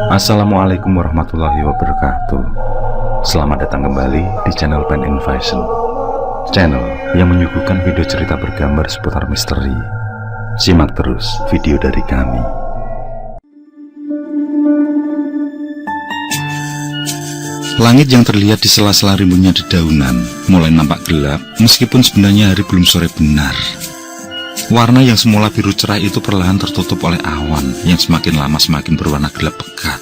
Assalamualaikum warahmatullahi wabarakatuh. Selamat datang kembali di channel Pen Invasion, channel yang menyuguhkan video cerita bergambar seputar misteri. Simak terus video dari kami. Langit yang terlihat di sela-sela rimbunnya dedaunan mulai nampak gelap, meskipun sebenarnya hari belum sore benar. Warna yang semula biru cerah itu perlahan tertutup oleh awan yang semakin lama semakin berwarna gelap pekat.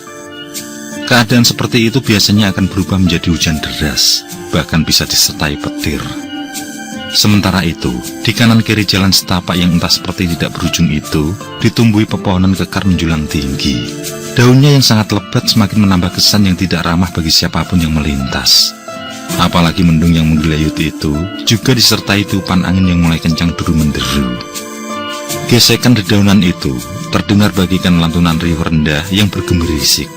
Keadaan seperti itu biasanya akan berubah menjadi hujan deras, bahkan bisa disertai petir. Sementara itu, di kanan kiri jalan setapak yang entah seperti tidak berujung itu, ditumbuhi pepohonan kekar menjulang tinggi. Daunnya yang sangat lebat semakin menambah kesan yang tidak ramah bagi siapapun yang melintas. Apalagi mendung yang menggelayut itu juga disertai tiupan angin yang mulai kencang deru-menderu. Gesekan dedaunan itu terdengar bagikan lantunan riuh rendah yang bergemerisik,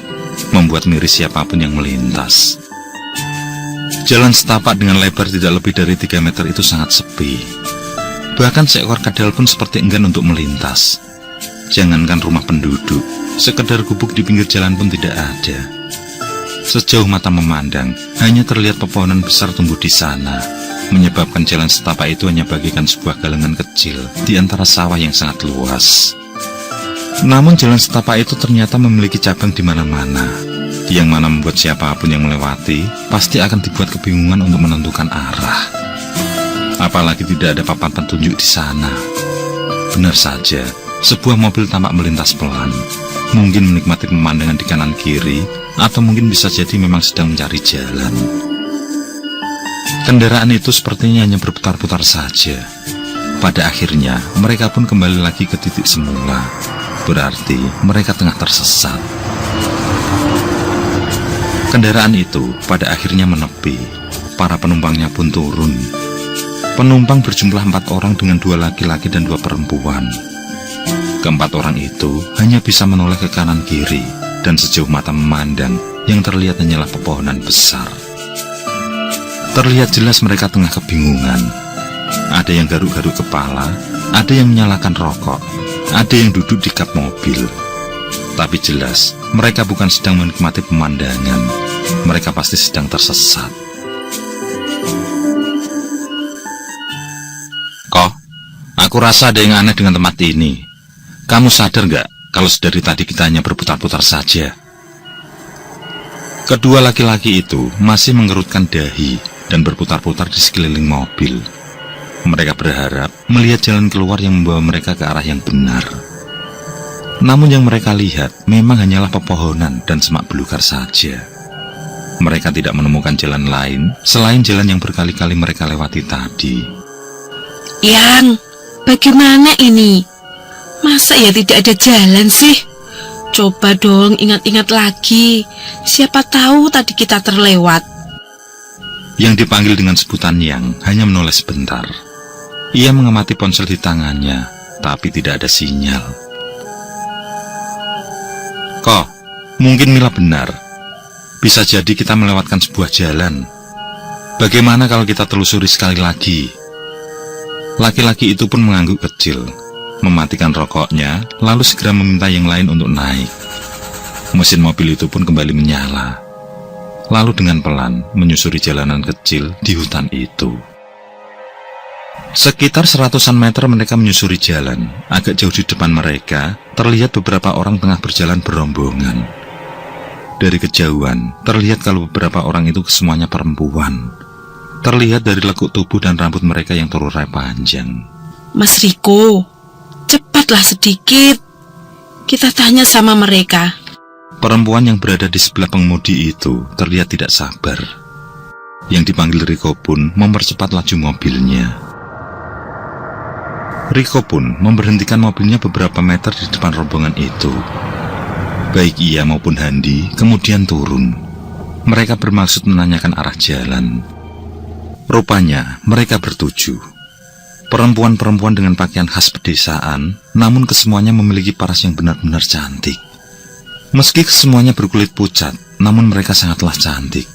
membuat miris siapapun yang melintas. Jalan setapak dengan lebar tidak lebih dari 3 meter itu sangat sepi. Bahkan seekor kadal pun seperti enggan untuk melintas. Jangankan rumah penduduk, sekedar gubuk di pinggir jalan pun tidak ada. Sejauh mata memandang, hanya terlihat pepohonan besar tumbuh di sana, menyebabkan jalan setapak itu hanya bagikan sebuah galengan kecil di antara sawah yang sangat luas. Namun jalan setapak itu ternyata memiliki cabang di mana-mana, yang mana membuat siapapun yang melewati pasti akan dibuat kebingungan untuk menentukan arah. Apalagi tidak ada papan petunjuk di sana. Benar saja, sebuah mobil tampak melintas pelan, mungkin menikmati pemandangan di kanan kiri, atau mungkin bisa jadi memang sedang mencari jalan. Kendaraan itu sepertinya hanya berputar-putar saja. Pada akhirnya, mereka pun kembali lagi ke titik semula. Berarti mereka tengah tersesat. Kendaraan itu pada akhirnya menepi. Para penumpangnya pun turun. Penumpang berjumlah 4 orang dengan 2 laki-laki dan 2 perempuan. Keempat orang itu hanya bisa menoleh ke kanan kiri, dan sejauh mata memandang, yang terlihat hanyalah pepohonan besar. Terlihat jelas mereka tengah kebingungan. Ada yang garuk-garuk kepala, ada yang menyalakan rokok, ada yang duduk di kap mobil. Tapi jelas, mereka bukan sedang menikmati pemandangan. Mereka pasti sedang tersesat. Kok, aku rasa ada yang aneh dengan tempat ini. Kamu sadar nggak kalau dari tadi kita hanya berputar-putar saja? Kedua laki-laki itu masih mengerutkan dahi dan berputar-putar di sekeliling mobil. Mereka berharap melihat jalan keluar yang membawa mereka ke arah yang benar. Namun yang mereka lihat memang hanyalah pepohonan dan semak belukar saja. Mereka tidak menemukan jalan lain selain jalan yang berkali-kali mereka lewati tadi. Yang, bagaimana ini? Masa ya tidak ada jalan sih? Coba dong ingat-ingat lagi. Siapa tahu tadi kita terlewat. Yang dipanggil dengan sebutan Yang hanya menoleh sebentar. Ia mengamati ponsel di tangannya, tapi tidak ada sinyal. Kok, mungkin Mila benar. Bisa jadi kita melewatkan sebuah jalan. Bagaimana kalau kita telusuri sekali lagi? Laki-laki itu pun mengangguk kecil, mematikan rokoknya, lalu segera meminta yang lain untuk naik. Mesin mobil itu pun kembali menyala, lalu dengan pelan menyusuri jalanan kecil di hutan itu. Sekitar 100-an meter mereka menyusuri jalan. Agak jauh di depan mereka, terlihat beberapa orang tengah berjalan berombongan. Dari kejauhan, terlihat kalau beberapa orang itu kesemuanya perempuan. Terlihat dari lekuk tubuh dan rambut mereka yang terurai panjang. Mas Riko, cepatlah sedikit. Kita tanya sama mereka. Perempuan yang berada di sebelah pengemudi itu terlihat tidak sabar. Yang dipanggil Riko pun mempercepat laju mobilnya. Riko pun memberhentikan mobilnya beberapa meter di depan rombongan itu. Baik ia maupun Handi kemudian turun. Mereka bermaksud menanyakan arah jalan. Rupanya mereka bertujuh. Perempuan-perempuan dengan pakaian khas pedesaan, namun kesemuanya memiliki paras yang benar-benar cantik. Meski kesemuanya berkulit pucat, namun mereka sangatlah cantik.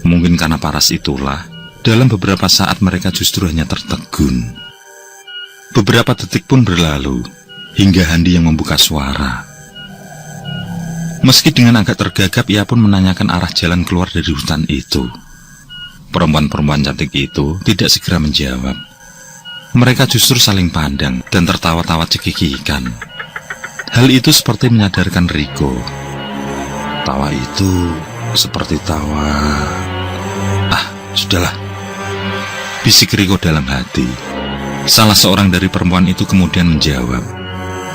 Mungkin karena paras itulah, dalam beberapa saat mereka justru hanya tertegun. Beberapa detik pun berlalu. hingga Handi yang membuka suara. Meski dengan agak tergagap, ia pun menanyakan arah jalan keluar dari hutan itu. Perempuan-perempuan cantik itu tidak segera menjawab. Mereka justru saling pandang dan tertawa-tawa cekikikan. Hal itu seperti menyadarkan Riko. Tawa itu seperti tawa... Sudahlah, bisik Riko dalam hati. Salah seorang dari perempuan itu kemudian menjawab,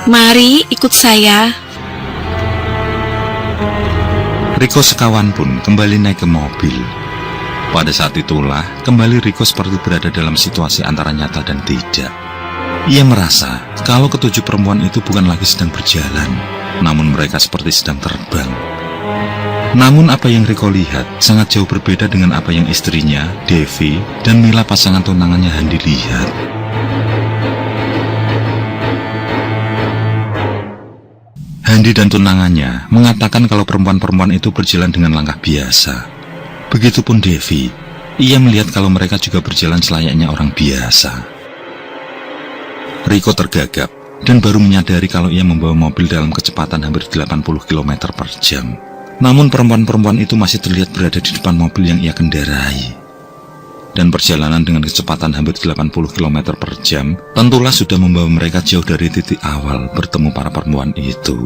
"Mari ikut saya." Riko sekawan pun kembali naik ke mobil. Pada saat itulah kembali Riko seperti berada dalam situasi antara nyata dan tidak. Ia merasa kalau ketujuh perempuan itu bukan lagi sedang berjalan, namun mereka seperti sedang terbang. Namun apa yang Riko lihat sangat jauh berbeda dengan apa yang istrinya, Devi, dan Mila pasangan tunangannya Handi lihat. Handi dan tunangannya mengatakan kalau perempuan-perempuan itu berjalan dengan langkah biasa. Begitupun Devi, ia melihat kalau mereka juga berjalan selayaknya orang biasa. Riko tergagap dan baru menyadari kalau ia membawa mobil dalam kecepatan hampir 80 km per jam. Namun perempuan-perempuan itu masih terlihat berada di depan mobil yang ia kendarai. Dan perjalanan dengan kecepatan hampir 80 km per jam tentulah sudah membawa mereka jauh dari titik awal bertemu para perempuan itu.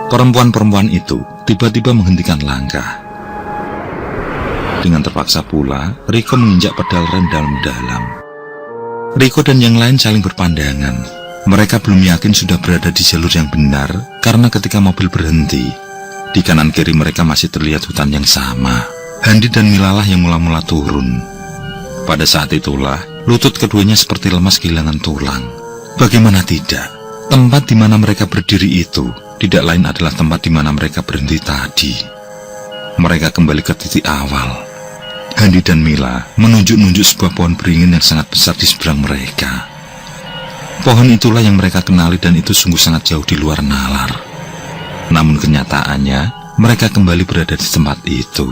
Perempuan-perempuan itu tiba-tiba menghentikan langkah. Dengan terpaksa pula, Riko menginjak pedal rem dalam-dalam. Riko dan yang lain saling berpandangan. Mereka belum yakin sudah berada di jalur yang benar karena ketika mobil berhenti, di kanan kiri mereka masih terlihat hutan yang sama. Handi dan Milalah yang mula-mula turun. Pada saat itulah, lutut keduanya seperti lemas kehilangan tulang. Bagaimana tidak? Tempat di mana mereka berdiri itu tidak lain adalah tempat di mana mereka berhenti tadi. Mereka kembali ke titik awal. Handi dan Mila menunjuk-nunjuk sebuah pohon beringin yang sangat besar di seberang mereka. Pohon itulah yang mereka kenali dan itu sungguh sangat jauh di luar nalar. Namun kenyataannya, mereka kembali berada di tempat itu.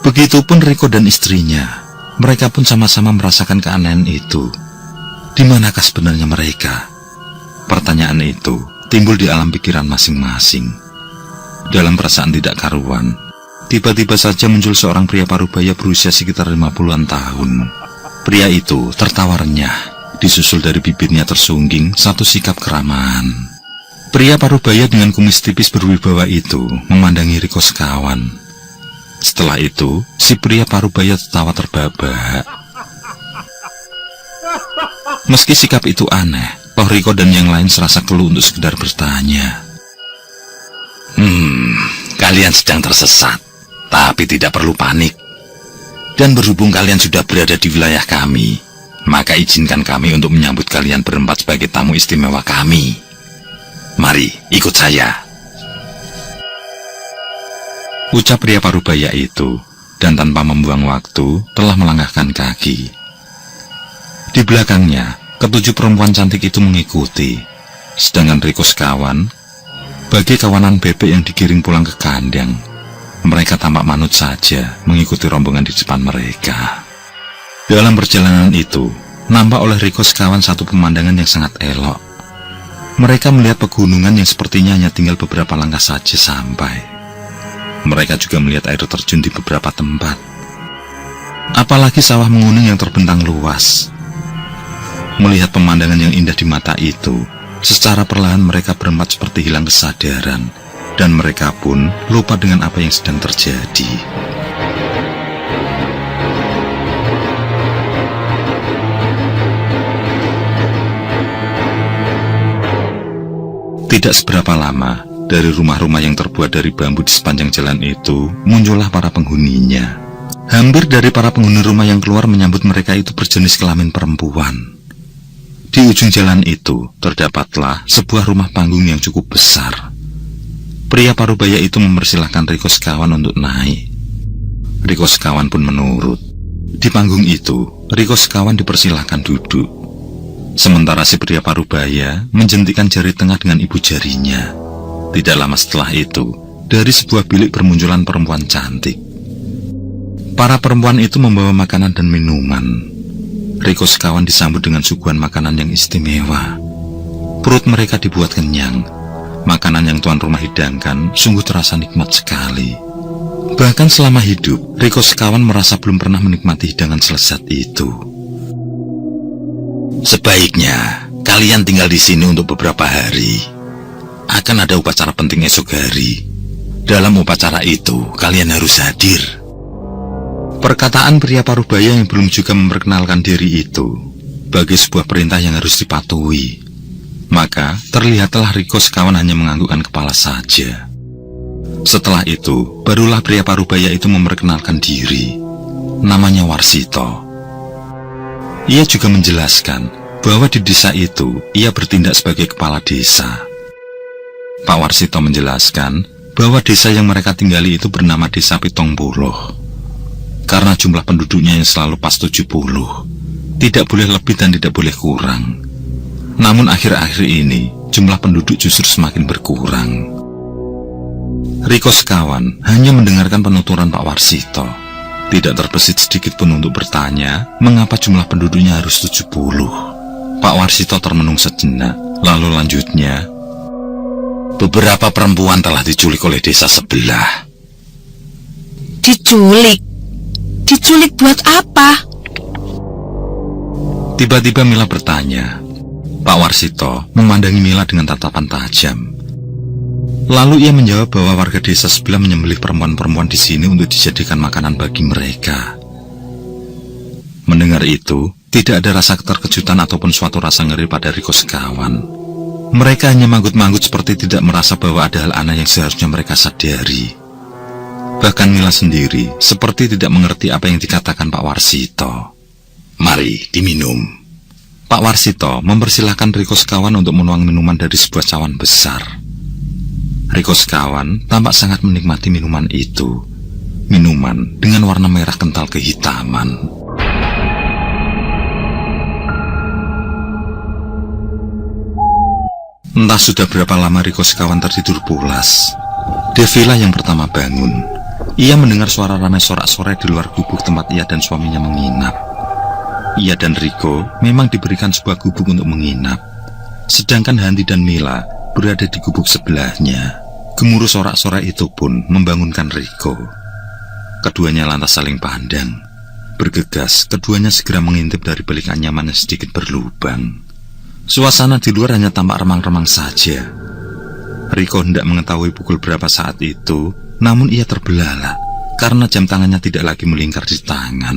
Begitupun Riko dan istrinya. Mereka pun sama-sama merasakan keanehan itu. Di manakah sebenarnya mereka? Pertanyaan itu timbul di alam pikiran masing-masing. Dalam perasaan tidak karuan, tiba-tiba saja muncul seorang pria parubaya berusia sekitar 50-an tahun. Pria itu tertawa renyah, disusul dari bibirnya tersungging satu sikap keramahan. Pria parubaya dengan kumis tipis berwibawa itu memandangi Riko sekawan. Setelah itu, si pria parubaya tertawa terbahak. Meski sikap itu aneh, toh Riko dan yang lain serasa keluh untuk sekedar bertanya. Kalian sedang tersesat, tapi tidak perlu panik. Dan berhubung kalian sudah berada di wilayah kami, maka izinkan kami untuk menyambut kalian berempat sebagai tamu istimewa kami. Mari, ikut saya. Ucap pria parubaya itu, dan tanpa membuang waktu, telah melangkahkan kaki. Di belakangnya, ketujuh perempuan cantik itu mengikuti, sedangkan Riko sekawan, bagai kawanan bebek yang digiring pulang ke kandang, mereka tampak manut saja mengikuti rombongan di depan mereka. Dalam perjalanan itu, nampak oleh Riko sekawan satu pemandangan yang sangat elok. Mereka melihat pegunungan yang sepertinya hanya tinggal beberapa langkah saja sampai. Mereka juga melihat air terjun di beberapa tempat. Apalagi sawah menguning yang terbentang luas. Melihat pemandangan yang indah di mata itu, secara perlahan mereka berempat seperti hilang kesadaran. Dan mereka pun lupa dengan apa yang sedang terjadi. Tidak seberapa lama, dari rumah-rumah yang terbuat dari bambu di sepanjang jalan itu, muncullah para penghuninya. Hampir dari para penghuni rumah yang keluar menyambut mereka itu berjenis kelamin perempuan. Di ujung jalan itu, terdapatlah sebuah rumah panggung yang cukup besar. Pria parubaya itu mempersilahkan Riko sekawan untuk naik. Riko sekawan pun menurut. Di panggung itu, Riko sekawan dipersilahkan duduk. Sementara si pria parubaya menjentikkan jari tengah dengan ibu jarinya. Tidak lama setelah itu, dari sebuah bilik bermunculan perempuan cantik. Para perempuan itu membawa makanan dan minuman. Riko sekawan disambut dengan suguhan makanan yang istimewa. Perut mereka dibuat kenyang. Makanan yang tuan rumah hidangkan sungguh terasa nikmat sekali. Bahkan selama hidup, Riko sekawan merasa belum pernah menikmati hidangan selezat itu. Sebaiknya kalian tinggal di sini untuk beberapa hari. Akan ada upacara penting esok hari. Dalam upacara itu, kalian harus hadir. Perkataan pria parubaya yang belum juga memperkenalkan diri itu bagi sebuah perintah yang harus dipatuhi. Maka terlihatlah Riko sekawan hanya menganggukkan kepala saja. Setelah itu, barulah pria parubaya itu memperkenalkan diri. Namanya Warsito. Ia juga menjelaskan bahwa di desa itu ia bertindak sebagai kepala desa. Pak Warsito menjelaskan bahwa desa yang mereka tinggali itu bernama Desa Pitongboloh. Karena jumlah penduduknya yang selalu pas 70, tidak boleh lebih dan tidak boleh kurang. Namun akhir-akhir ini jumlah penduduk justru semakin berkurang. Riko sekawan hanya mendengarkan penuturan Pak Warsito. Tidak terbesit sedikit pun untuk bertanya mengapa jumlah penduduknya harus 70. Pak Warsito termenung sejenak, lalu lanjutnya, beberapa perempuan telah diculik oleh desa sebelah. Diculik? Diculik buat apa? Tiba-tiba Mila bertanya. Pak Warsito memandangi Mila dengan tatapan tajam. Lalu ia menjawab bahwa warga desa sebelah menyembelih perempuan-perempuan di sini untuk dijadikan makanan bagi mereka. Mendengar itu, tidak ada rasa keterkejutan ataupun suatu rasa ngeri pada Riko sekawan. Mereka hanya manggut-manggut seperti tidak merasa bahwa ada hal aneh yang seharusnya mereka sadari. Bahkan Mila sendiri seperti tidak mengerti apa yang dikatakan Pak Warsito. Mari diminum. Pak Warsito mempersilahkan Riko sekawan untuk menuang minuman dari sebuah cawan besar. Riko sekawan tampak sangat menikmati minuman itu. Minuman dengan warna merah kental kehitaman. Entah sudah berapa lama Riko sekawan tertidur pulas. Devila yang pertama bangun. Ia mendengar suara ramai sorak-sorai di luar gubuk tempat ia dan suaminya menginap. Ia dan Riko memang diberikan sebuah gubuk untuk menginap. Sedangkan Hanti dan Mila berada di gubuk sebelahnya. Gemuruh sorak-sorai itu pun membangunkan Riko. Keduanya lantas saling pandang. Bergegas, keduanya segera mengintip dari balik anyaman yang sedikit berlubang. Suasana di luar hanya tampak remang-remang saja. Riko hendak mengetahui pukul berapa saat itu, namun ia terbelalak karena jam tangannya tidak lagi melingkar di tangan.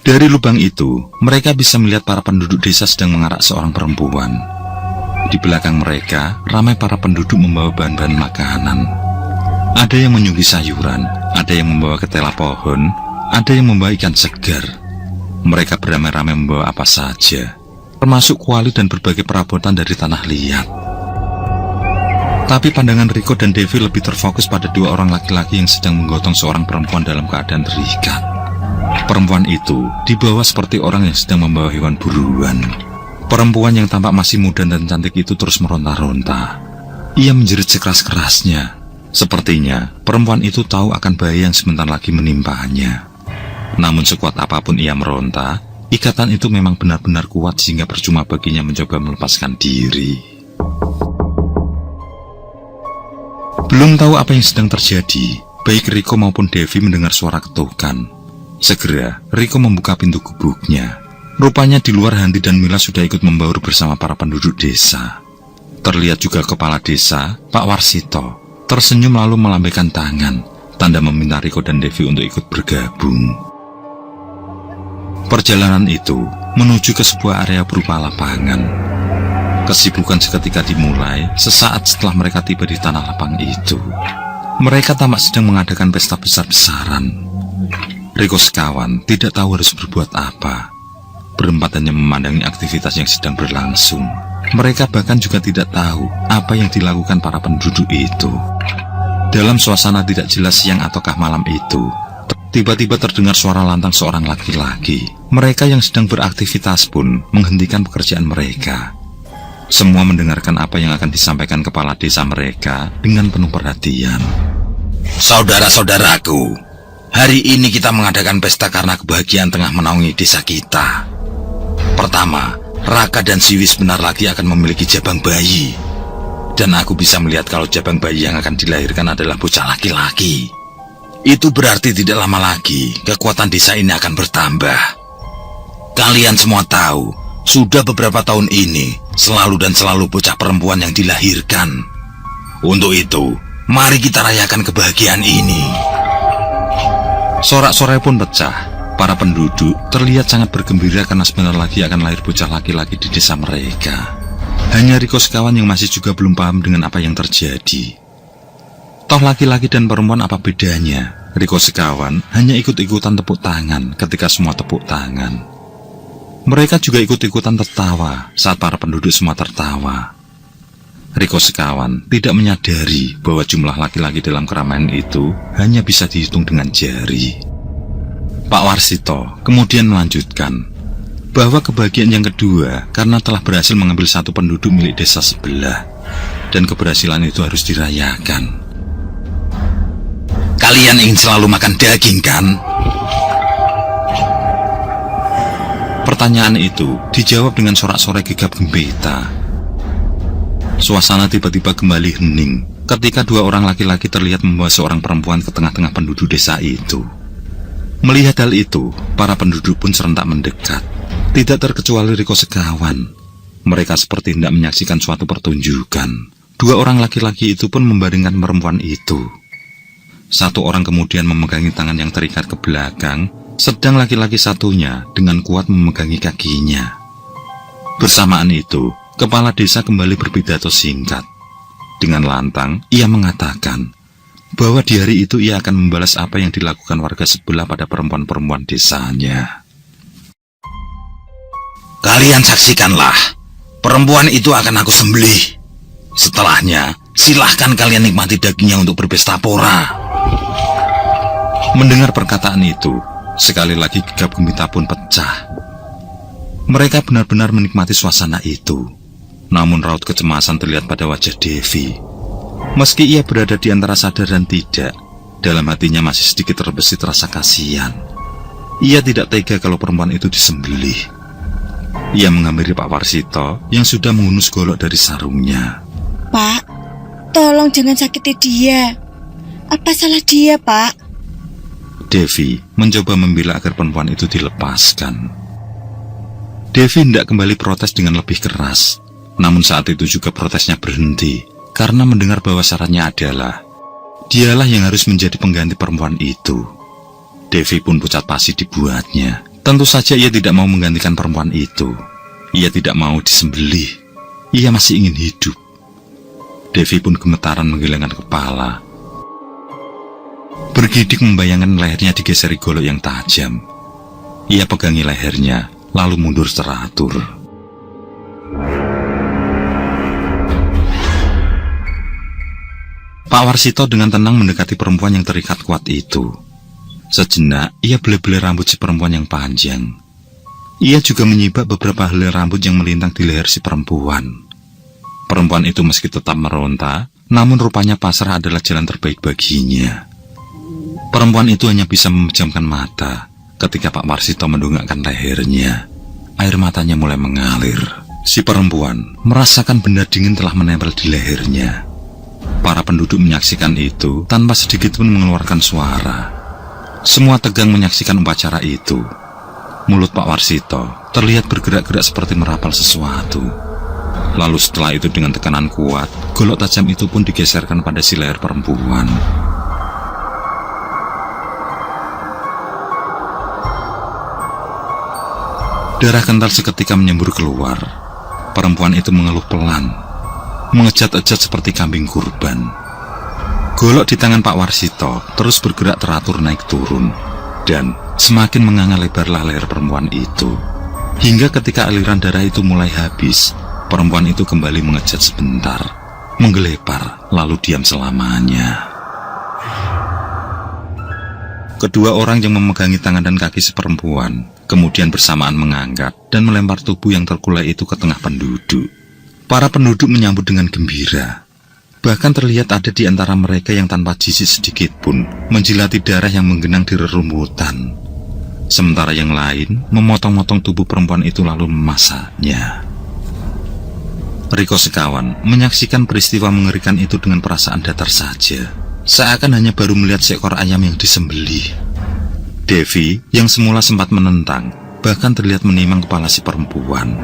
Dari lubang itu, mereka bisa melihat para penduduk desa sedang mengarak seorang perempuan. Di belakang mereka, ramai para penduduk membawa bahan-bahan makanan. Ada yang menyuguhi sayuran, ada yang membawa ketela pohon, ada yang membawa ikan segar. Mereka beramai-ramai membawa apa saja, termasuk kuali dan berbagai perabotan dari tanah liat. Tapi pandangan Riko dan Devi lebih terfokus pada dua orang laki-laki yang sedang menggotong seorang perempuan dalam keadaan terikat. Perempuan itu dibawa seperti orang yang sedang membawa hewan buruan. Perempuan yang tampak masih muda dan cantik itu terus meronta-ronta. Ia menjerit sekeras-kerasnya. Sepertinya perempuan itu tahu akan bahaya yang sebentar lagi menimpanya. Namun sekuat apapun ia meronta, ikatan itu memang benar-benar kuat sehingga percuma baginya mencoba melepaskan diri. Belum tahu apa yang sedang terjadi, baik Riko maupun Devi mendengar suara ketukan. Segera, Riko membuka pintu gubuknya. Rupanya di luar Hanti dan Mila sudah ikut membaur bersama para penduduk desa. Terlihat juga kepala desa, Pak Warsito, tersenyum lalu melambaikan tangan, tanda meminta Riko dan Devi untuk ikut bergabung. Perjalanan itu menuju ke sebuah area berupa lapangan. Kesibukan seketika dimulai sesaat setelah mereka tiba di tanah lapang itu. Mereka tampak sedang mengadakan pesta besar-besaran. Riko sekawan tidak tahu harus berbuat apa. Berempat hanya memandangi aktivitas yang sedang berlangsung. Mereka bahkan juga tidak tahu apa yang dilakukan para penduduk itu. Dalam suasana tidak jelas siang ataukah malam itu, tiba-tiba terdengar suara lantang seorang laki-laki. Mereka yang sedang beraktivitas pun menghentikan pekerjaan mereka. Semua mendengarkan apa yang akan disampaikan kepala desa mereka dengan penuh perhatian. Saudara-saudaraku, Hari ini kita mengadakan pesta karena kebahagiaan tengah menaungi desa kita. Pertama, Raka dan Siwis benar lagi akan memiliki jabang bayi. Dan aku bisa melihat kalau jabang bayi yang akan dilahirkan adalah bocah laki-laki. Itu berarti tidak lama lagi kekuatan desa ini akan bertambah. Kalian semua tahu, sudah beberapa tahun ini selalu bocah perempuan yang dilahirkan. Untuk itu, mari kita rayakan kebahagiaan ini. Sorak-sorai pun pecah. Para penduduk terlihat sangat bergembira karena sebentar lagi akan lahir bocah laki-laki di desa mereka. Hanya Riko sekawan yang masih juga belum paham dengan apa yang terjadi. Toh laki-laki dan perempuan apa bedanya? Riko sekawan hanya ikut-ikutan tepuk tangan ketika semua tepuk tangan. Mereka juga ikut-ikutan tertawa saat para penduduk semua tertawa. Riko sekawan tidak menyadari bahwa jumlah laki-laki dalam keramaian itu hanya bisa dihitung dengan jari. Pak Warsito kemudian melanjutkan bahwa kebahagiaan yang kedua karena telah berhasil mengambil satu penduduk milik desa sebelah, dan keberhasilan itu harus dirayakan. Kalian ingin selalu makan daging, kan? Pertanyaan itu dijawab dengan sorak-sorai gegap gempita. Suasana tiba-tiba kembali hening ketika dua orang laki-laki terlihat membawa seorang perempuan ke tengah-tengah penduduk desa itu. Melihat hal itu, para penduduk pun serentak mendekat. Tidak terkecuali Riko sekawan. Mereka seperti hendak menyaksikan suatu pertunjukan. Dua orang laki-laki itu pun membaringkan perempuan itu. Satu orang kemudian memegangi tangan yang terikat ke belakang, sedang laki-laki satunya dengan kuat memegangi kakinya. Bersamaan itu, kepala desa kembali berpidato singkat. Dengan lantang, ia mengatakan bahwa di hari itu ia akan membalas apa yang dilakukan warga sebelah pada perempuan-perempuan desanya. Kalian saksikanlah, perempuan itu akan aku sembelih. Setelahnya, silahkan kalian nikmati dagingnya untuk berpesta pora. Mendengar perkataan itu, sekali lagi gegap gempita pun pecah. Mereka benar-benar menikmati suasana itu. Namun raut kecemasan terlihat pada wajah Devi. Meski ia berada di antara sadar dan tidak, dalam hatinya masih sedikit terbesit rasa kasihan. Ia tidak tega kalau perempuan itu disembelih. Ia menghampiri Pak Warsito yang sudah menghunus golok dari sarungnya. Pak, tolong jangan sakiti dia. Apa salah dia, Pak? Devi mencoba membela agar perempuan itu dilepaskan. Devi hendak kembali protes dengan lebih keras. Namun saat itu juga protesnya berhenti karena mendengar bahwa syaratnya adalah dialah yang harus menjadi pengganti perempuan itu. Devi pun pucat pasi dibuatnya. Tentu saja ia tidak mau menggantikan perempuan itu. Ia tidak mau disembelih. Ia masih ingin hidup. Devi pun gemetaran menggelengkan kepala. Bergidik membayangkan lehernya digeseri golok yang tajam. Ia pegangi lehernya, lalu mundur teratur. Pak Warsito dengan tenang mendekati perempuan yang terikat kuat itu. Sejenak, ia bele-bele rambut si perempuan yang panjang. Ia juga menyibak beberapa helai rambut yang melintang di leher si perempuan. Perempuan itu meski tetap meronta, namun rupanya pasrah adalah jalan terbaik baginya. Perempuan itu hanya bisa memejamkan mata ketika Pak Warsito mendongakkan lehernya. Air matanya mulai mengalir. Si perempuan merasakan benda dingin telah menempel di lehernya. Para penduduk menyaksikan itu tanpa sedikit pun mengeluarkan suara. Semua tegang menyaksikan upacara itu. Mulut Pak Warsito terlihat bergerak-gerak seperti merapal sesuatu. Lalu setelah itu dengan tekanan kuat, golok tajam itu pun digeserkan pada si leher perempuan. Darah kental seketika menyembur keluar. Perempuan itu mengeluh pelan, mengejat-ejat seperti kambing kurban. Golok di tangan Pak Warsito terus bergerak teratur naik turun, dan semakin menganga lebarlah leher perempuan itu. Hingga ketika aliran darah itu mulai habis, perempuan itu kembali mengejat sebentar, menggelepar, lalu diam selamanya. Kedua orang yang memegangi tangan dan kaki si perempuan kemudian bersamaan mengangkat dan melempar tubuh yang terkulai itu ke tengah penduduk. Para penduduk menyambut dengan gembira. Bahkan terlihat ada di antara mereka yang tanpa jijik sedikit pun menjilati darah yang menggenang di rerumputan. Sementara yang lain memotong-motong tubuh perempuan itu lalu memasaknya. Riko sekawan menyaksikan peristiwa mengerikan itu dengan perasaan datar saja, seakan hanya baru melihat seekor ayam yang disembelih. Devi yang semula sempat menentang, bahkan terlihat menimang kepala si perempuan.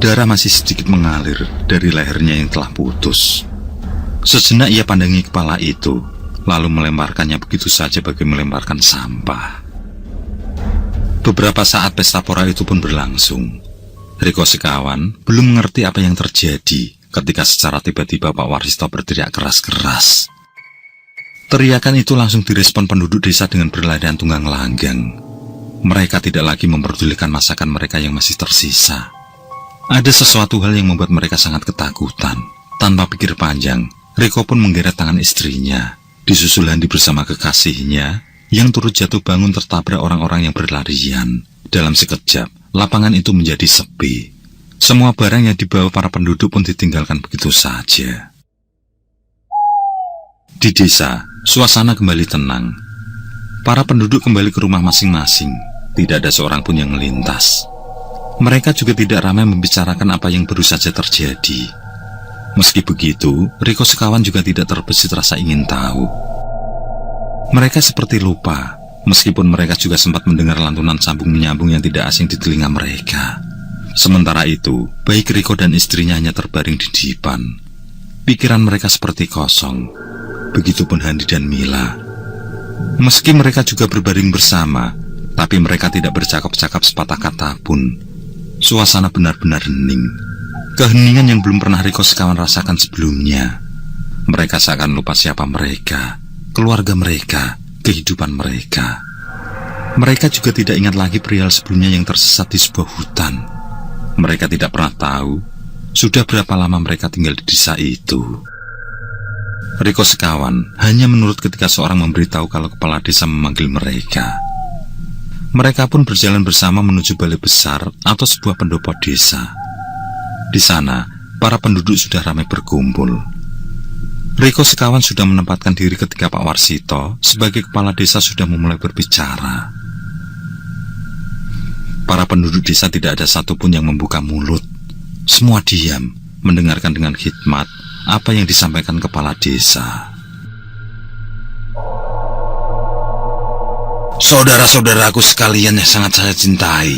Darah masih sedikit mengalir dari lehernya yang telah putus. Sejenak ia pandangi kepala itu, lalu melemparkannya begitu saja bagai melemparkan sampah. Beberapa saat pesta pora itu pun berlangsung. Riko sekawan belum mengerti apa yang terjadi ketika secara tiba-tiba Pak Warsisto berteriak keras-keras. Teriakan itu langsung direspon penduduk desa dengan berlarian tunggang langgang. Mereka tidak lagi memperdulikan masakan mereka yang masih tersisa. Ada sesuatu hal yang membuat mereka sangat ketakutan. Tanpa pikir panjang, Riko pun menggeret tangan istrinya. Disusul Handi bersama kekasihnya, yang turut jatuh bangun tertabrak orang-orang yang berlarian. Dalam sekejap, lapangan itu menjadi sepi. Semua barang yang dibawa para penduduk pun ditinggalkan begitu saja. Di desa, suasana kembali tenang. Para penduduk kembali ke rumah masing-masing. Tidak ada seorang pun yang melintas. Mereka juga tidak ramai membicarakan apa yang baru saja terjadi. Meski begitu, Riko sekawan juga tidak terbesit rasa ingin tahu. Mereka seperti lupa, meskipun mereka juga sempat mendengar lantunan sambung-menyambung yang tidak asing di telinga mereka. Sementara itu, baik Riko dan istrinya hanya terbaring di dipan. Pikiran mereka seperti kosong. Begitupun Handi dan Mila. Meski mereka juga berbaring bersama, tapi mereka tidak bercakap-cakap sepatah kata pun. Suasana benar-benar hening. Keheningan yang belum pernah Riko sekawan rasakan sebelumnya. Mereka seakan lupa siapa mereka, keluarga mereka, kehidupan mereka. Mereka juga tidak ingat lagi perihal sebelumnya yang tersesat di sebuah hutan. Mereka tidak pernah tahu sudah berapa lama mereka tinggal di desa itu. Riko sekawan hanya menurut ketika seorang memberitahu kalau kepala desa memanggil mereka. Mereka pun berjalan bersama menuju balai besar atau sebuah pendopo desa. Di sana, para penduduk sudah ramai berkumpul. Riko sekawan sudah menempatkan diri ketika Pak Warsito sebagai kepala desa sudah memulai berbicara. Para penduduk desa tidak ada satupun yang membuka mulut. Semua diam, mendengarkan dengan khidmat apa yang disampaikan kepala desa. Saudara-saudaraku sekalian yang sangat saya cintai,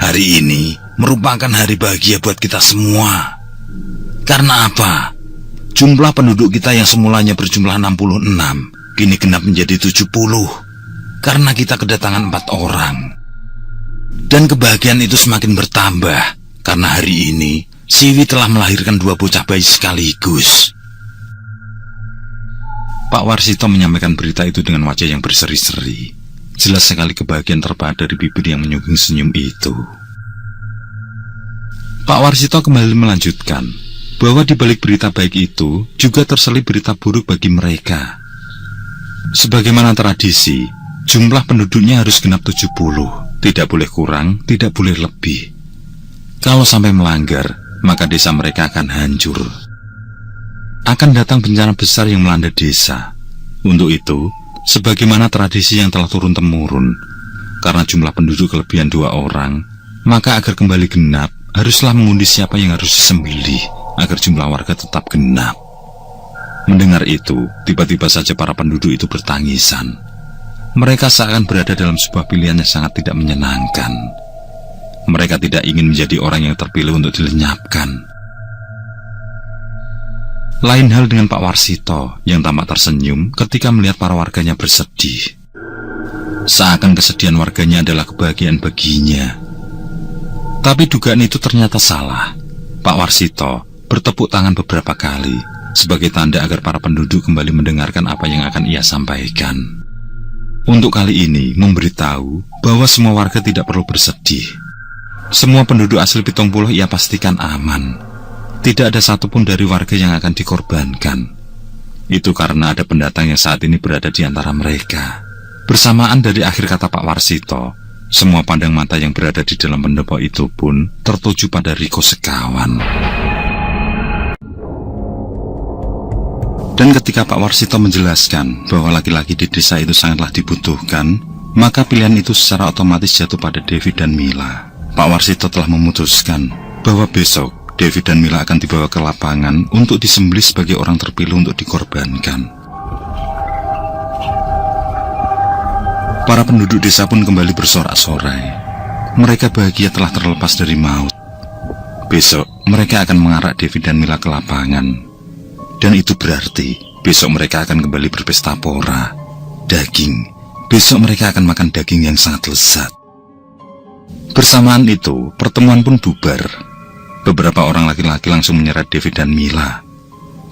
hari ini merupakan hari bahagia buat kita semua. Karena apa? Jumlah penduduk kita yang semulanya berjumlah 66, kini genap menjadi 70. Karena kita kedatangan 4 orang. Dan kebahagiaan itu semakin bertambah, karena hari ini Siwi telah melahirkan 2 bocah bayi sekaligus. Pak Warsito menyampaikan berita itu dengan wajah yang berseri-seri. Jelas sekali kebahagiaan terpahat dari bibir yang menyungking senyum itu. Pak Warsito kembali melanjutkan bahwa di balik berita baik itu juga terselip berita buruk bagi mereka. Sebagaimana tradisi, jumlah penduduknya harus genap 70, tidak boleh kurang, tidak boleh lebih. Kalau sampai melanggar, maka desa mereka akan hancur. Akan datang bencana besar yang melanda desa. Untuk itu, sebagaimana tradisi yang telah turun-temurun, karena jumlah penduduk kelebihan 2 orang, maka agar kembali genap, haruslah mengundi siapa yang harus disembelih, agar jumlah warga tetap genap. Mendengar itu, tiba-tiba saja para penduduk itu bertangisan. Mereka seakan berada dalam sebuah pilihan yang sangat tidak menyenangkan. Mereka tidak ingin menjadi orang yang terpilih untuk dilenyapkan. Lain hal dengan Pak Warsito yang tampak tersenyum ketika melihat para warganya bersedih. Seakan kesedihan warganya adalah kebahagiaan baginya. Tapi dugaan itu ternyata salah. Pak Warsito bertepuk tangan beberapa kali sebagai tanda agar para penduduk kembali mendengarkan apa yang akan ia sampaikan. Untuk kali ini memberitahu bahwa semua warga tidak perlu bersedih. Semua penduduk asli Pitung Puluh ia pastikan aman. Tidak ada satupun dari warga yang akan dikorbankan. Itu karena ada pendatang yang saat ini berada di antara mereka. Bersamaan dari akhir kata Pak Warsito, semua pandang mata yang berada di dalam pendopo itu pun tertuju pada Riko sekawan. Dan ketika Pak Warsito menjelaskan bahwa laki-laki di desa itu sangatlah dibutuhkan, maka pilihan itu secara otomatis jatuh pada Devi dan Mila. Pak Warsito telah memutuskan bahwa besok Devi dan Mila akan dibawa ke lapangan untuk disembelih sebagai orang terpilih untuk dikorbankan. Para penduduk desa pun kembali bersorak-sorai. Mereka bahagia telah terlepas dari maut. Besok mereka akan mengarak Devi dan Mila ke lapangan. Dan itu berarti besok mereka akan kembali berpesta pora. Daging. Besok mereka akan makan daging yang sangat lezat. Bersamaan itu, pertemuan pun bubar. Beberapa orang laki-laki langsung menyeret Devi dan Mila.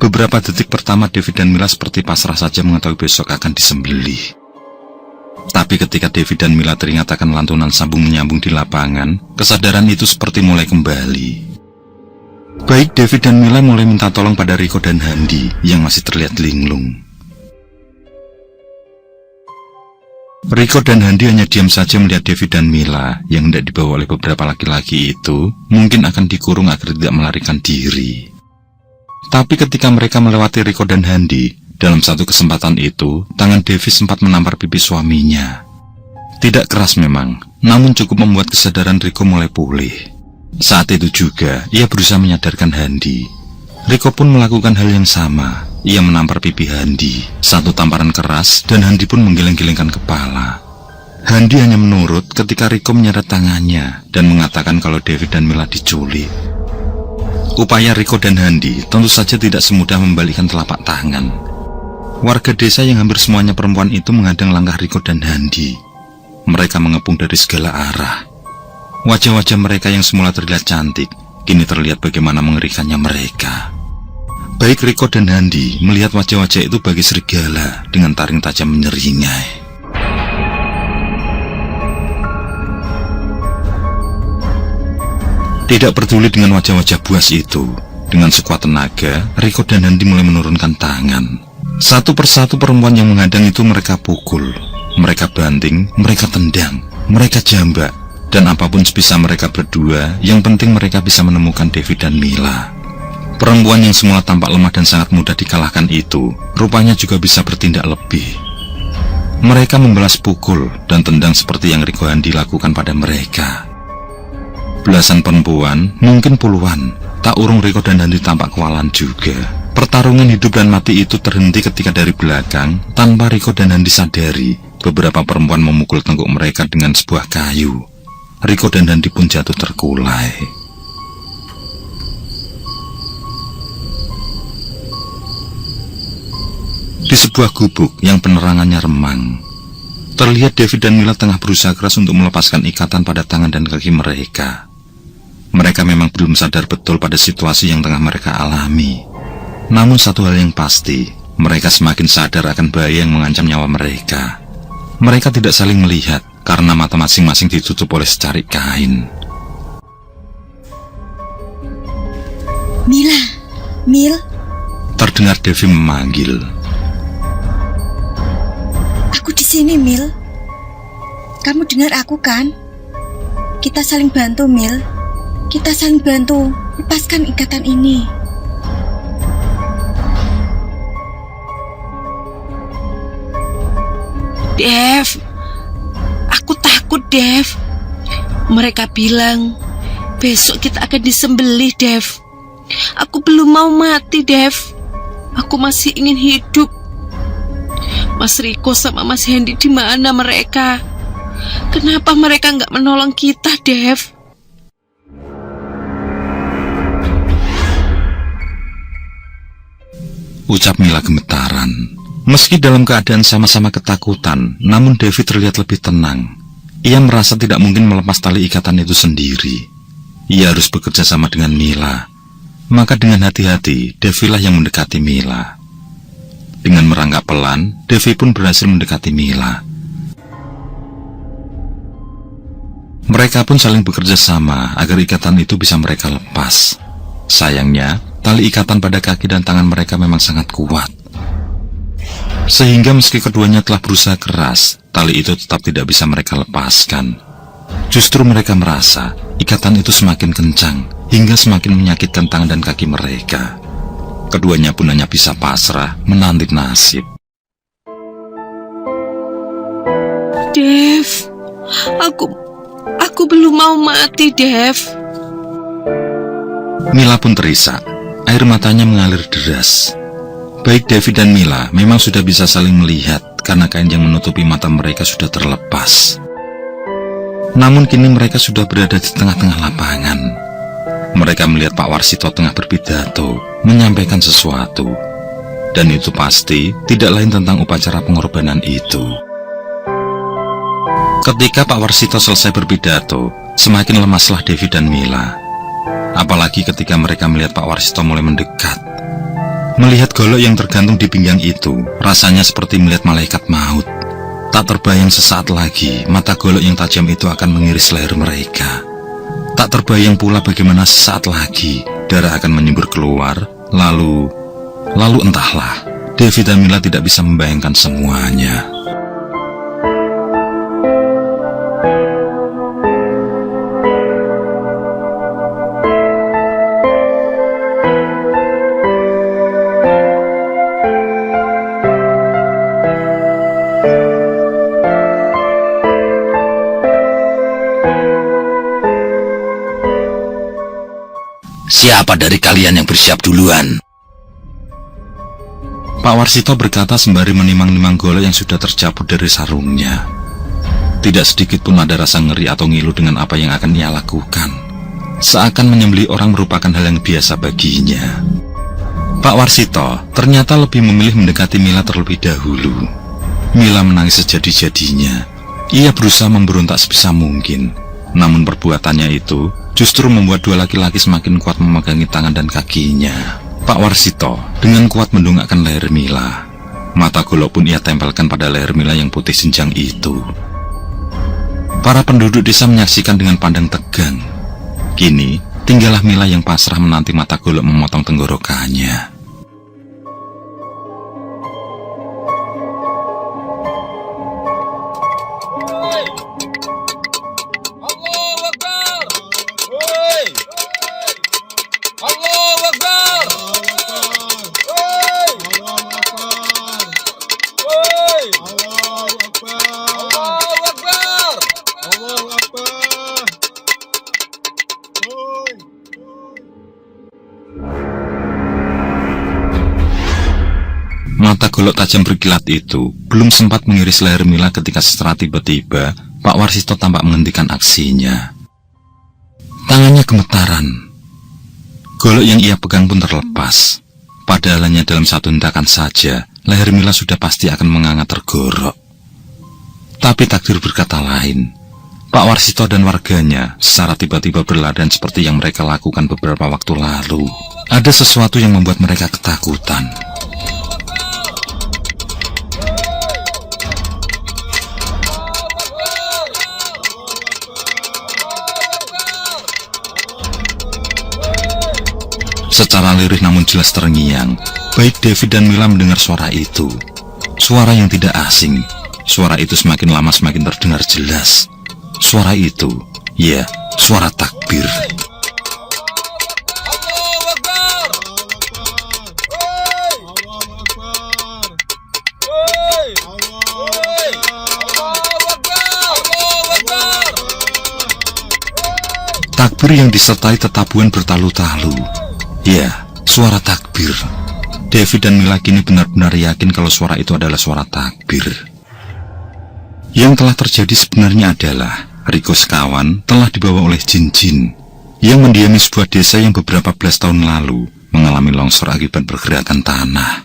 Beberapa detik pertama Devi dan Mila seperti pasrah saja mengetahui besok akan disembelih. Tapi ketika Devi dan Mila teringat akan lantunan sambung menyambung di lapangan, kesadaran itu seperti mulai kembali. Baik Devi dan Mila mulai minta tolong pada Riko dan Handi yang masih terlihat linglung. Riko dan Handi hanya diam saja melihat Devi dan Mila yang hendak dibawa oleh beberapa laki-laki itu mungkin akan dikurung agar tidak melarikan diri. Tapi ketika mereka melewati Riko dan Handi, dalam satu kesempatan itu, tangan Devi sempat menampar pipi suaminya. Tidak keras memang, namun cukup membuat kesadaran Riko mulai pulih. Saat itu juga, ia berusaha menyadarkan Handi. Riko pun melakukan hal yang sama. Ia menampar pipi Handi. Satu tamparan keras, dan Handi pun menggeleng-gelengkan kepala. Handi hanya menurut ketika Riko menyeret tangannya dan mengatakan kalau Devi dan Mila diculik. Upaya Riko dan Handi tentu saja tidak semudah membalikkan telapak tangan. Warga desa yang hampir semuanya perempuan itu menghadang langkah Riko dan Handi. Mereka mengepung dari segala arah. Wajah-wajah mereka yang semula terlihat cantik, kini terlihat bagaimana mengerikannya mereka. Baik Riko dan Handi melihat wajah-wajah itu bagi serigala dengan taring tajam menyeringai. Tidak peduli dengan wajah-wajah buas itu, dengan sekuat tenaga, Riko dan Handi mulai menurunkan tangan. Satu persatu perempuan yang menghadang itu mereka pukul, mereka banting, mereka tendang, mereka jambak, dan apapun sebisa mereka berdua, yang penting mereka bisa menemukan Devi dan Mila. Perempuan yang semula tampak lemah dan sangat mudah dikalahkan itu, rupanya juga bisa bertindak lebih. Mereka membalas pukul dan tendang seperti yang Riko Handi lakukan pada mereka. Belasan perempuan, mungkin puluhan, tak urung Riko dan Handi tampak kewalan juga. Pertarungan hidup dan mati itu terhenti ketika dari belakang, tanpa Riko dan Handi sadari, beberapa perempuan memukul tengkuk mereka dengan sebuah kayu. Riko dan Handi pun jatuh terkulai. Di sebuah gubuk yang penerangannya remang, terlihat Devi dan Mila tengah berusaha keras untuk melepaskan ikatan pada tangan dan kaki mereka. Mereka memang belum sadar betul pada situasi yang tengah mereka alami. Namun satu hal yang pasti, mereka semakin sadar akan bahaya yang mengancam nyawa mereka. Mereka tidak saling melihat karena mata masing-masing ditutup oleh secarik kain. Mila, Mil, Terdengar Devi memanggil. aku di sini, Mil. Kamu dengar aku kan? Kita saling bantu, Mil. Kita saling bantu. Lepaskan ikatan ini. Dev, aku takut, Dev. Mereka bilang besok kita akan disembelih, Dev. Aku belum mau mati, Dev. Aku masih ingin hidup. Mas Riko sama Mas Hendy di mana mereka? Kenapa mereka nggak menolong kita, Dev? Ucap Mila gemetaran. Meski dalam keadaan sama-sama ketakutan, namun Devi terlihat lebih tenang. Ia merasa tidak mungkin melepas tali ikatan itu sendiri. Ia harus bekerja sama dengan Mila. Maka dengan hati-hati, Devi lah yang mendekati Mila. Dengan merangkak pelan, Devi pun berhasil mendekati Mila. Mereka pun saling bekerja sama agar ikatan itu bisa mereka lepas. Sayangnya, tali ikatan pada kaki dan tangan mereka memang sangat kuat. Sehingga meski keduanya telah berusaha keras, tali itu tetap tidak bisa mereka lepaskan. Justru mereka merasa ikatan itu semakin kencang hingga semakin menyakitkan tangan dan kaki mereka. Keduanya pun hanya bisa pasrah menanti nasib. Dev, aku belum mau mati, Dev. Mila pun terisak, air matanya mengalir deras. Baik Devi dan Mila memang sudah bisa saling melihat karena kain yang menutupi mata mereka sudah terlepas. Namun kini mereka sudah berada di tengah-tengah lapangan. Mereka melihat Pak Warsito tengah berpidato, menyampaikan sesuatu. Dan itu pasti tidak lain tentang upacara pengorbanan itu. Ketika Pak Warsito selesai berpidato, semakin lemaslah Devi dan Mila. Apalagi ketika mereka melihat Pak Warsito mulai mendekat. Melihat golok yang tergantung di pinggang itu, rasanya seperti melihat malaikat maut. Tak terbayang sesaat lagi, mata golok yang tajam itu akan mengiris leher mereka. Tak terbayang pula bagaimana sesaat lagi, darah akan menyembur keluar, lalu entahlah, Devi dan Mila tidak bisa membayangkan semuanya. Siapa dari kalian yang bersiap duluan? Pak Warsito berkata sembari menimang-nimang golok yang sudah tercabut dari sarungnya. Tidak sedikit pun ada rasa ngeri atau ngilu dengan apa yang akan ia lakukan. Seakan menyembelih orang merupakan hal yang biasa baginya. Pak Warsito ternyata lebih memilih mendekati Mila terlebih dahulu. Mila menangis sejadi-jadinya. Ia berusaha memberontak sebisa mungkin. Namun perbuatannya itu justru membuat dua laki-laki semakin kuat memegangi tangan dan kakinya. Pak Warsito dengan kuat mendongakkan leher Mila. Mata golok pun ia tempelkan pada leher Mila yang putih senjang itu. Para penduduk desa menyaksikan dengan pandang tegang. Kini tinggallah Mila yang pasrah menanti mata golok memotong tenggorokannya. Mata golok tajam berkilat itu belum sempat mengiris leher Mila ketika secara tiba-tiba Pak Warsito tampak menghentikan aksinya. Tangannya gemetaran. Golok yang ia pegang pun terlepas. Padahal hanya dalam satu hentakan saja, leher Mila sudah pasti akan menganga tergorok. Tapi takdir berkata lain. Pak Warsito dan warganya secara tiba-tiba berlarian seperti yang mereka lakukan beberapa waktu lalu. Ada sesuatu yang membuat mereka ketakutan. Secara lirih namun jelas terngiang, baik Devi dan Mila mendengar suara itu. Suara yang tidak asing. Suara itu semakin lama semakin terdengar jelas. Suara itu, ya, suara takbir. Takbir yang disertai tetabuhan bertalu-talu. Ya, suara takbir. Devi dan Mila kini benar-benar yakin kalau suara itu adalah suara takbir. Yang telah terjadi sebenarnya adalah Riko Sekawan telah dibawa oleh jin-jin yang mendiami sebuah desa yang beberapa belas tahun lalu mengalami longsor akibat pergerakan tanah.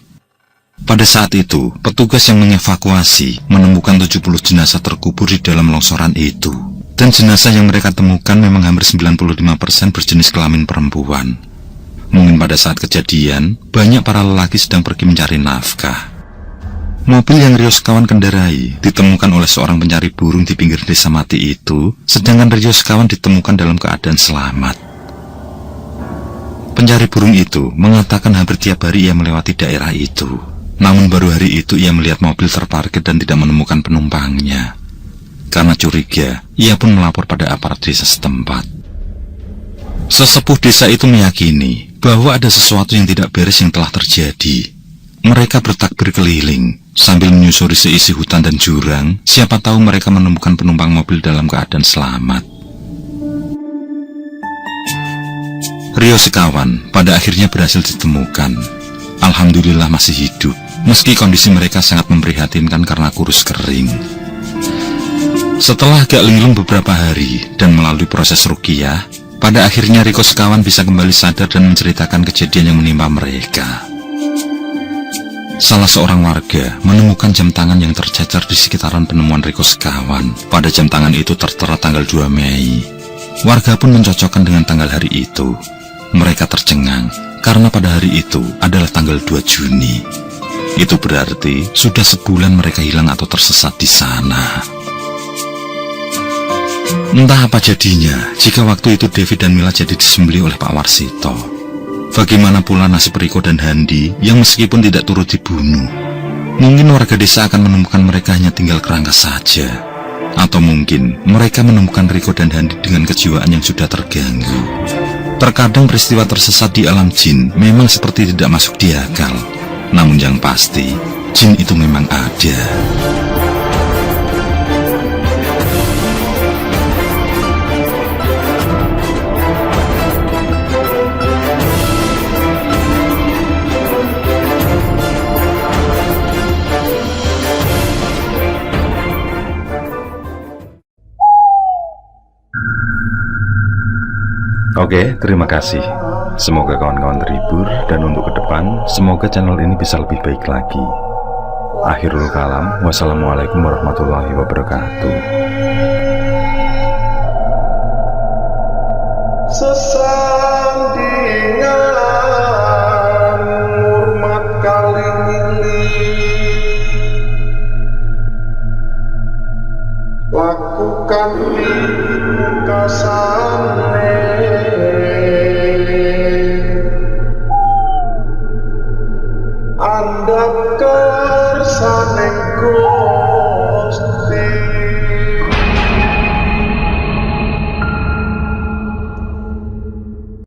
Pada saat itu, petugas yang mengevakuasi menemukan 70 jenazah terkubur di dalam longsoran itu. Dan jenazah yang mereka temukan memang hampir 95% berjenis kelamin perempuan. Mungkin pada saat kejadian, banyak para lelaki sedang pergi mencari nafkah. Mobil yang Rio Sekawan kendarai ditemukan oleh seorang pencari burung di pinggir desa mati itu, sedangkan Rio Sekawan ditemukan dalam keadaan selamat. Pencari burung itu mengatakan hampir tiap hari ia melewati daerah itu. Namun baru hari itu ia melihat mobil terparkir dan tidak menemukan penumpangnya. Karena curiga, ia pun melapor pada aparat desa setempat. Sesepuh desa itu meyakini bahwa ada sesuatu yang tidak beres yang telah terjadi. Mereka bertakbir keliling sambil menyusuri seisi hutan dan jurang. Siapa tahu mereka menemukan penumpang mobil dalam keadaan selamat. Rio sekawan pada akhirnya berhasil ditemukan. Alhamdulillah masih hidup, meski kondisi mereka sangat memprihatinkan karena kurus kering. Setelah agak linglung beberapa hari dan melalui proses ruqyah, pada akhirnya Riko sekawan bisa kembali sadar dan menceritakan kejadian yang menimpa mereka. Salah seorang warga menemukan jam tangan yang tercecer di sekitaran penemuan Riko sekawan. Pada jam tangan itu tertera tanggal 2 Mei. Warga pun mencocokkan dengan tanggal hari itu. Mereka tercengang karena pada hari itu adalah tanggal 2 Juni. Itu berarti sudah sebulan mereka hilang atau tersesat di sana. Entah apa jadinya jika waktu itu Devi dan Mila jadi disembelih oleh Pak Warsito. Bagaimana pula nasib Riko dan Handi yang meskipun tidak turut dibunuh? Mungkin warga desa akan menemukan mereka hanya tinggal kerangka saja. Atau mungkin mereka menemukan Riko dan Handi dengan kejiwaan yang sudah terganggu. Terkadang peristiwa tersesat di alam jin memang seperti tidak masuk di akal. Namun yang pasti, jin itu memang ada. Oke, terima kasih. Semoga kawan-kawan terhibur dan untuk ke depan, semoga channel ini bisa lebih baik lagi. Akhirul kalam, wassalamualaikum warahmatullahi wabarakatuh. Sesandingan hormat kali ini, lakukan di kasane, Anda kersanengku.